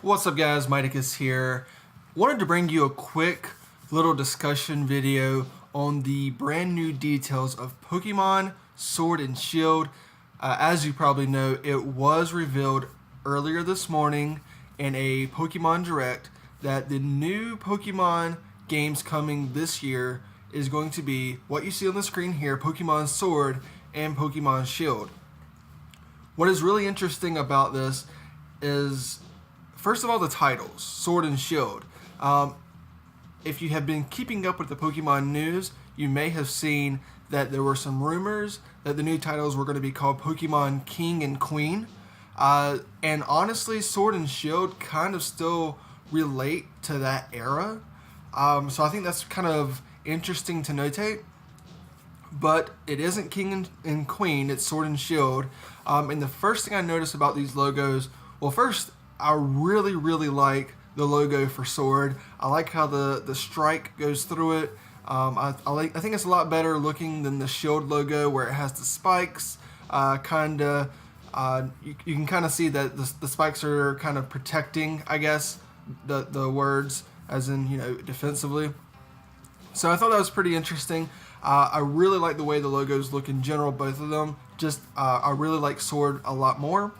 What's up guys, Miticus here. Wanted to bring you a quick little discussion video on the brand new details of Pokemon Sword and Shield. As you probably know, it was revealed earlier this morning in a Pokemon Direct that the new Pokemon games coming this year is going to be what you see on the screen here, Pokemon Sword and Pokemon Shield. What is really interesting about this is, first of all, the titles, Sword and Shield. If you have been keeping up with the Pokemon news, you may have seen that there were some rumors that the new titles were going to be called Pokemon King and Queen. And honestly, Sword and Shield kind of still relate to that era. So I think that's kind of interesting to notate. But it isn't King and Queen, it's Sword and Shield. And the first thing I noticed about these logos, well, first, I really like the logo for Sword. I like how the strike goes through it. I think it's a lot better looking than the Shield logo where it has the spikes. You can kind of see that the spikes are kind of protecting, I guess, the words, as in, defensively. So I thought that was pretty interesting. I really like the way the logos look in general, both of them. I really like Sword a lot more.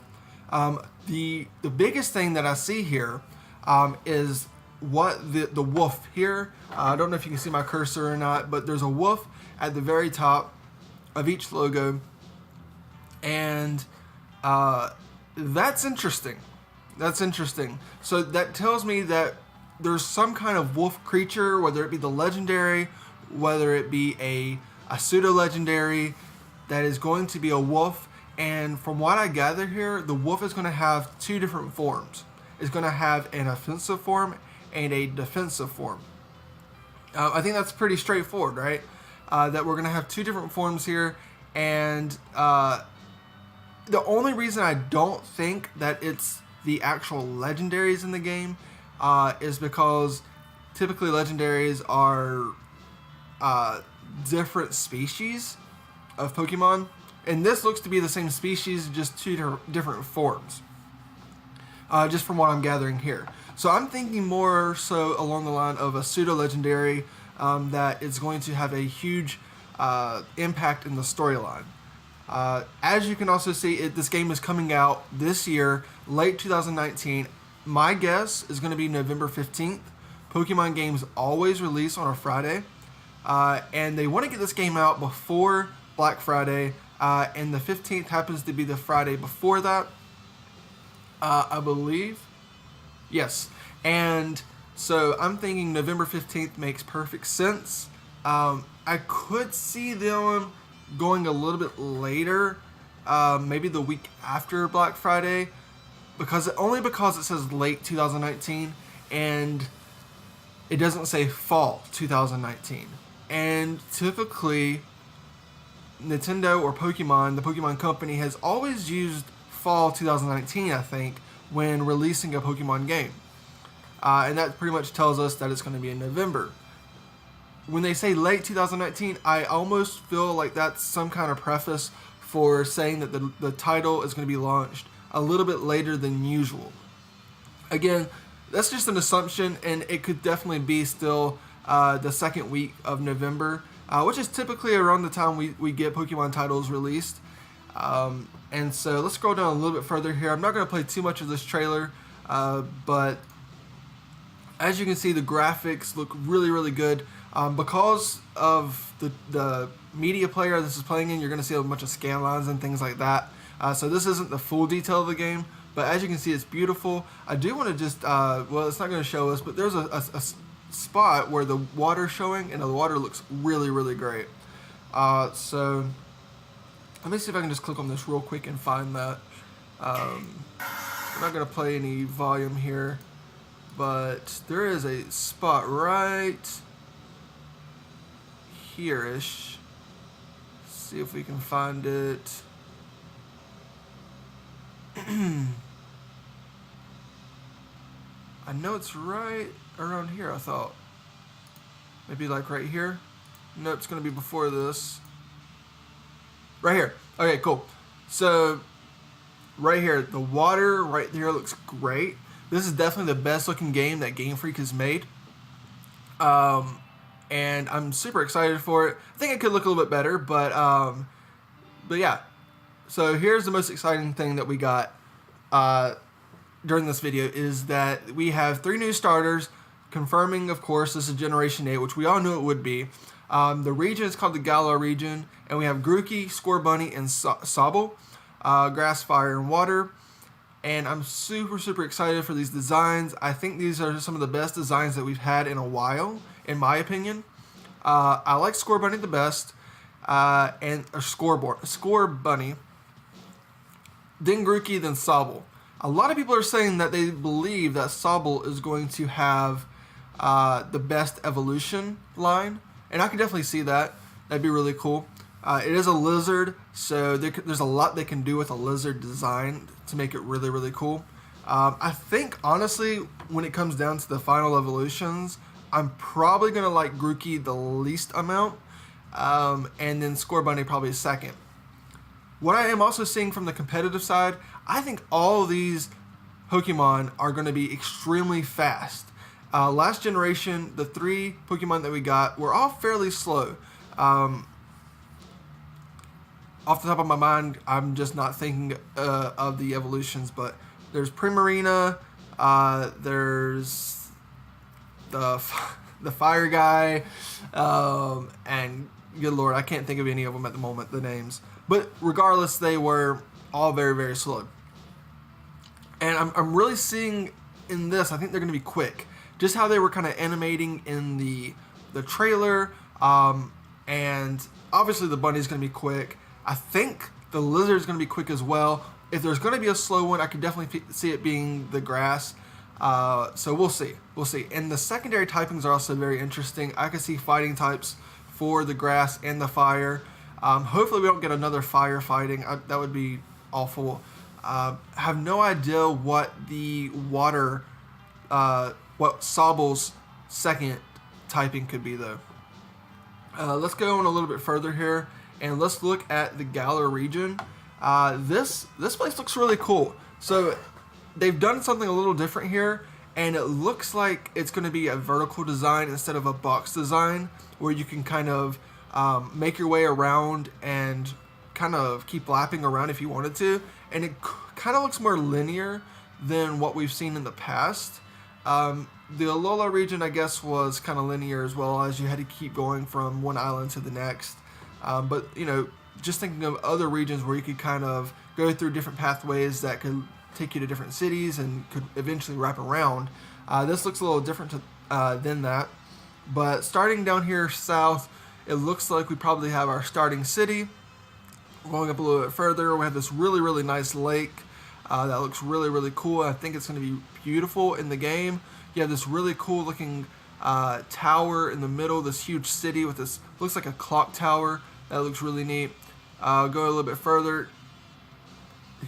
The biggest thing that I see here is what the wolf here. I don't know if you can see my cursor or not, but there's a wolf at the very top of each logo, and that's interesting. So that tells me that there's some kind of wolf creature, whether it be the legendary, whether it be a pseudo-legendary, that is going to be a wolf. And from what I gather here, the wolf is going to have two different forms. It's going to have an offensive form and a defensive form. I think that's pretty straightforward, right? That we're going to have two different forms here. And the only reason I don't think that it's the actual legendaries in the game is because typically legendaries are different species of Pokemon. And this looks to be the same species, just two different forms. Just from what I'm gathering here. So I'm thinking more so along the line of a pseudo-legendary that is going to have a huge impact in the storyline. As you can also see, this game is coming out this year, late 2019. My guess is going to be November 15th. Pokemon games always release on a Friday. And they want to get this game out before Black Friday. And the 15th happens to be the Friday before that, I believe. Yes. And so I'm thinking November 15th makes perfect sense. I could see them going a little bit later, maybe the week after Black Friday, because it says late 2019 and it doesn't say fall 2019. And typically Nintendo or Pokemon, the Pokemon Company, has always used fall 2019, I think, when releasing a Pokemon game. And that pretty much tells us that it's going to be in November. When they say late 2019, I almost feel like that's some kind of preface for saying that the title is going to be launched a little bit later than usual. Again, that's just an assumption, and it could definitely be still the second week of November. Which is typically around the time we get Pokemon titles released. And so let's scroll down a little bit further here. I'm not going to play too much of this trailer, but as you can see, the graphics look really good. Because of the media player this is playing in, you're going to see a bunch of scan lines and things like that. So this isn't the full detail of the game, but as you can see, it's beautiful. I do want to just, well, it's not going to show us, but there's a spot where the water's showing, and the water looks really great. So let me see if I can just click on this real quick and find that. I'm not going to play any volume here, but there is a spot right here-ish. See if we can find it. I know it's right around here, I thought. Maybe like right here? No, it's going to be before this. Right here. Okay, cool. So right here, the water right there looks great. This is definitely the best looking game that Game Freak has made. And I'm super excited for it. I think it could look a little bit better, but yeah. So here's the most exciting thing that we got during this video is that we have 3 new starters, confirming, of course, this is Generation 8, which we all knew it would be. The region is called the Galar region, and we have Grookey, Scorbunny, and Sobble, Grass, Fire, and Water. And I'm super excited for these designs. I think these are some of the best designs that we've had in a while, in my opinion. I like Scorbunny the best, and Scorbunny, then Grookey, then Sobble. A lot of people are saying that they believe that Sobble is going to have the best evolution line, and I can definitely see that. That'd be really cool. It is a lizard, so there's a lot they can do with a lizard design to make it really cool. I think, honestly, when it comes down to the final evolutions, I'm probably going to like Grookey the least amount, and then Scorbunny probably second. What I am also seeing from the competitive side, I think all of these Pokemon are going to be extremely fast. Last generation, the 3 Pokemon that we got were all fairly slow. Off the top of my mind, I'm just not thinking of the evolutions, but there's Primarina, there's the Fire Guy, and good lord, I can't think of any of them at the moment, the names. But regardless, they were all very slow. And I'm really seeing in this, I think they're going to be quick. Just how they were kind of animating in the trailer, and obviously the bunny's going to be quick. I think the lizard's going to be quick as well. If there's going to be a slow one, I could definitely see it being the grass. So we'll see. And the secondary typings are also very interesting. I could see fighting types for the grass and the fire. Hopefully we don't get another fire fighting. That would be awful. Have no idea what the water, what Sobble's second typing could be though. Let's go on a little bit further here, and let's look at the Galar region. This place looks really cool. So they've done something a little different here, and it looks like it's going to be a vertical design instead of a box design, where you can kind of make your way around and kind of keep lapping around if you wanted to, and it kind of looks more linear than what we've seen in the past. The Alola region, I guess, was kind of linear as well, as you had to keep going from one island to the next. But, you know, just thinking of other regions where you could kind of go through different pathways that could take you to different cities and could eventually wrap around. This looks a little different than that. But starting down here south, it looks like we probably have our starting city. Going up a little bit further, we have this really nice lake that looks really cool. I think it's going to be beautiful in the game. You have this really cool looking tower in the middle of this huge city with this, looks like a clock tower. That looks really neat. Go a little bit further.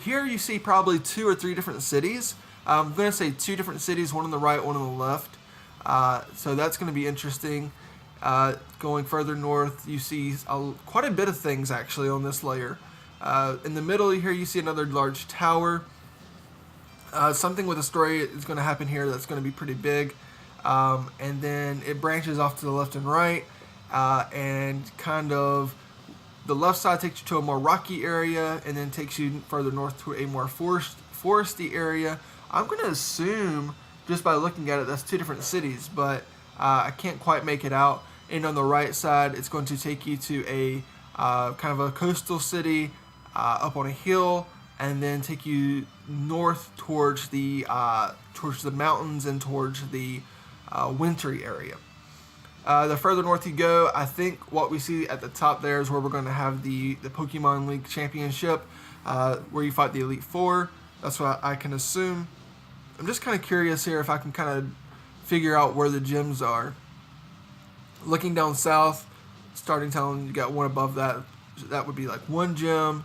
Here you see probably 2 or 3 different cities. I'm going to say 2 different cities, one on the right, one on the left. So that's going to be interesting. Going further north, you see quite a bit of things actually on this layer. In the middle here, you see another large tower. Something with a story is going to happen here that's going to be pretty big. And then it branches off to the left and right. And kind of the left side takes you to a more rocky area, and then takes you further north to a more foresty area. I'm going to assume, just by looking at it, that's 2 different cities, but I can't quite make it out. And on the right side, it's going to take you to a kind of a coastal city up on a hill, and then take you north towards the mountains and towards the wintry area. The further north you go, I think what we see at the top there is where we're going to have the Pokemon League Championship, where you fight the Elite Four. That's what I can assume. I'm just kind of curious here if I can kind of figure out where the gyms are. Looking down south, starting town, you got one above that. That would be like 1 gym,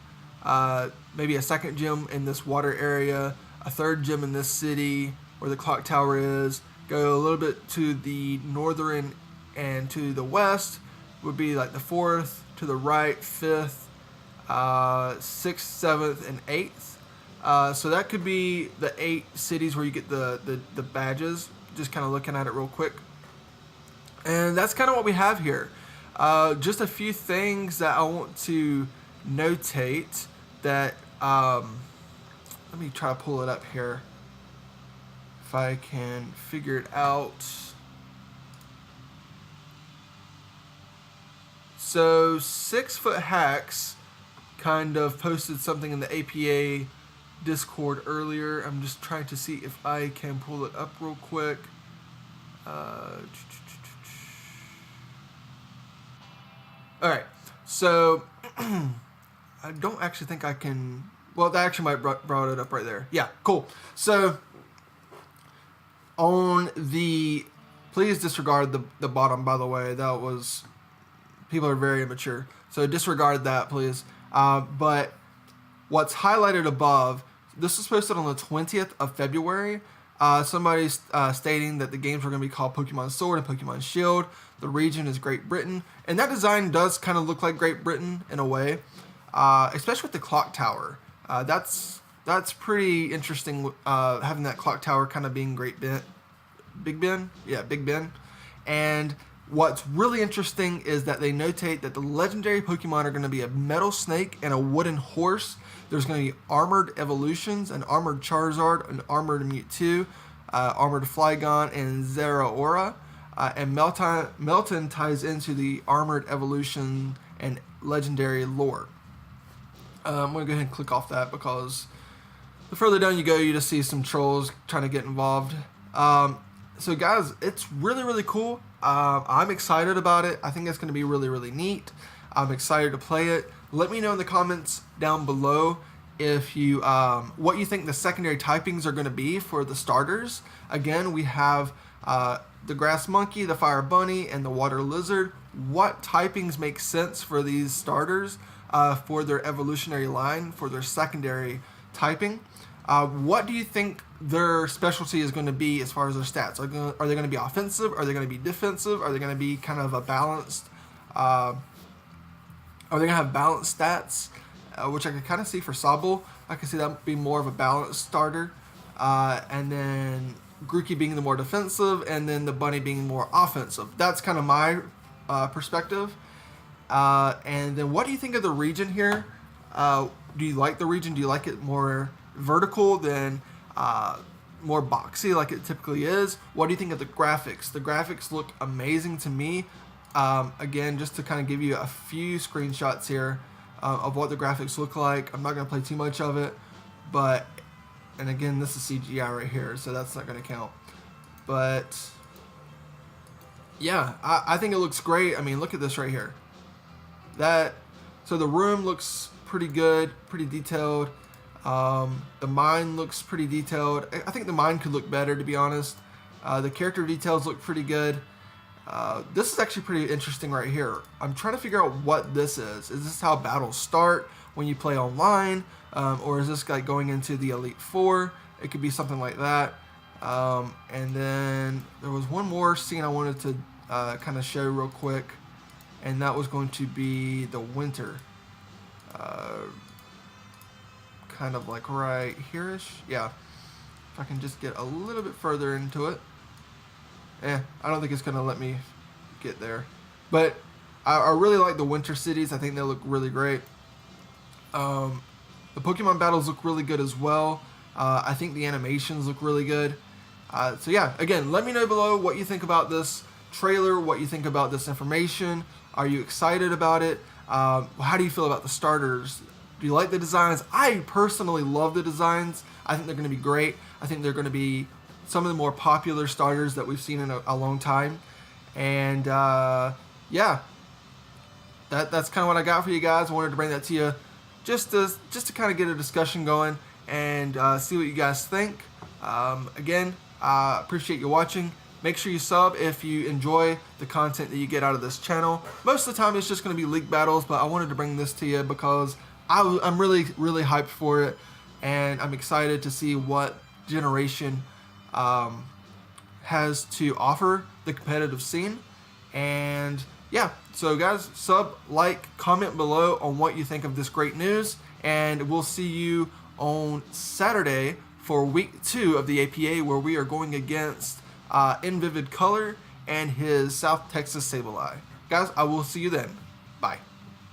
maybe a 2nd gym in this water area, a 3rd gym in this city where the clock tower is. Go a little bit to the northern and to the west would be like the 4th, to the right, 5th, 6th, 7th, and 8th. So that could be the 8 cities where you get the badges. Just kind of looking at it real quick. And that's kind of what we have here. Just a few things that I want to notate that, let me try to pull it up here. If I can figure it out. So 6 Foot Hacks kind of posted something in the APA Discord earlier. I'm just trying to see if I can pull it up real quick. Alright, so I don't actually think I can. Well, that actually might brought it up right there. Yeah, cool. So on the, please disregard the bottom, by the way. That was, people are very immature, so disregard that, please. But what's highlighted above, this was posted on the 20th of February. Somebody's stating that the games were going to be called Pokemon Sword and Pokemon Shield. The region is Great Britain, and that design does kind of look like Great Britain in a way, especially with the clock tower. That's pretty interesting, having that clock tower kind of being Big Ben. Yeah, Big Ben. And what's really interesting is that they notate that the legendary Pokemon are going to be a metal snake and a wooden horse. There's going to be armored evolutions, an armored Charizard, an armored Mewtwo, armored Flygon, and Zeraora. And Melton ties into the armored evolution and legendary lore. I'm going to go ahead and click off that because the further down you go, you just see some trolls trying to get involved. So guys, it's really, really cool. I'm excited about it. I think it's going to be really, really neat. I'm excited to play it. Let me know in the comments down below if you what you think the secondary typings are going to be for the starters. Again, we have the Grass Monkey, the Fire Bunny, and the Water Lizard. What typings make sense for these starters for their evolutionary line, for their secondary typing? What do you think their specialty is going to be as far as their stats? Are they going to be offensive? Are they going to be defensive? Are they going to be kind of a balanced? Are they going to have balanced stats? Which I can kind of see for Sobble. I can see that be more of a balanced starter. And then Grookey being the more defensive, and then the Bunny being more offensive. That's kind of my perspective. And then what do you think of the region here? Do you like the region? Do you like it more vertical than more boxy like it typically is? What do you think of the graphics? The graphics look amazing to me. Again, just to kind of give you a few screenshots here of what the graphics look like. I'm not going to play too much of it, but, and again, this is CGI right here, so that's not going to count. But yeah, I think it looks great. I mean, look at this right here. So the room looks pretty good, pretty detailed. The mine looks pretty detailed. I think the mine could look better, to be honest. The character details look pretty good. This is actually pretty interesting right here. I'm trying to figure out what this is. Is this how battles start when you play online? Or is this like going into the Elite Four? It could be something like that. And then there was one more scene I wanted to kind of show real quick. And that was going to be the winter. Kind of like right here-ish. Yeah. If I can just get a little bit further into it. I don't think it's going to let me get there. But I really like the winter cities. I think they look really great. The Pokemon battles look really good as well. I think the animations look really good. So yeah, again, let me know below what you think about this trailer, what you think about this information. Are you excited about it? How do you feel about the starters? Do you like the designs? I personally love the designs. I think they're going to be great. I think they're going to be some of the more popular starters that we've seen in a long time. And yeah, that's kind of what I got for you guys. I wanted to bring that to you just to kind of get a discussion going and see what you guys think. Again, I appreciate you watching. Make sure you sub if you enjoy the content that you get out of this channel. Most of the time it's just going to be league battles, but I wanted to bring this to you because I'm really, really hyped for it, and I'm excited to see what generation has to offer the competitive scene. And yeah, so guys, sub, like, comment below on what you think of this great news, and we'll see you on Saturday for week 2 of the APA, where we are going against In Vivid Color and his South Texas Sableye. Guys, I will see you then. Bye.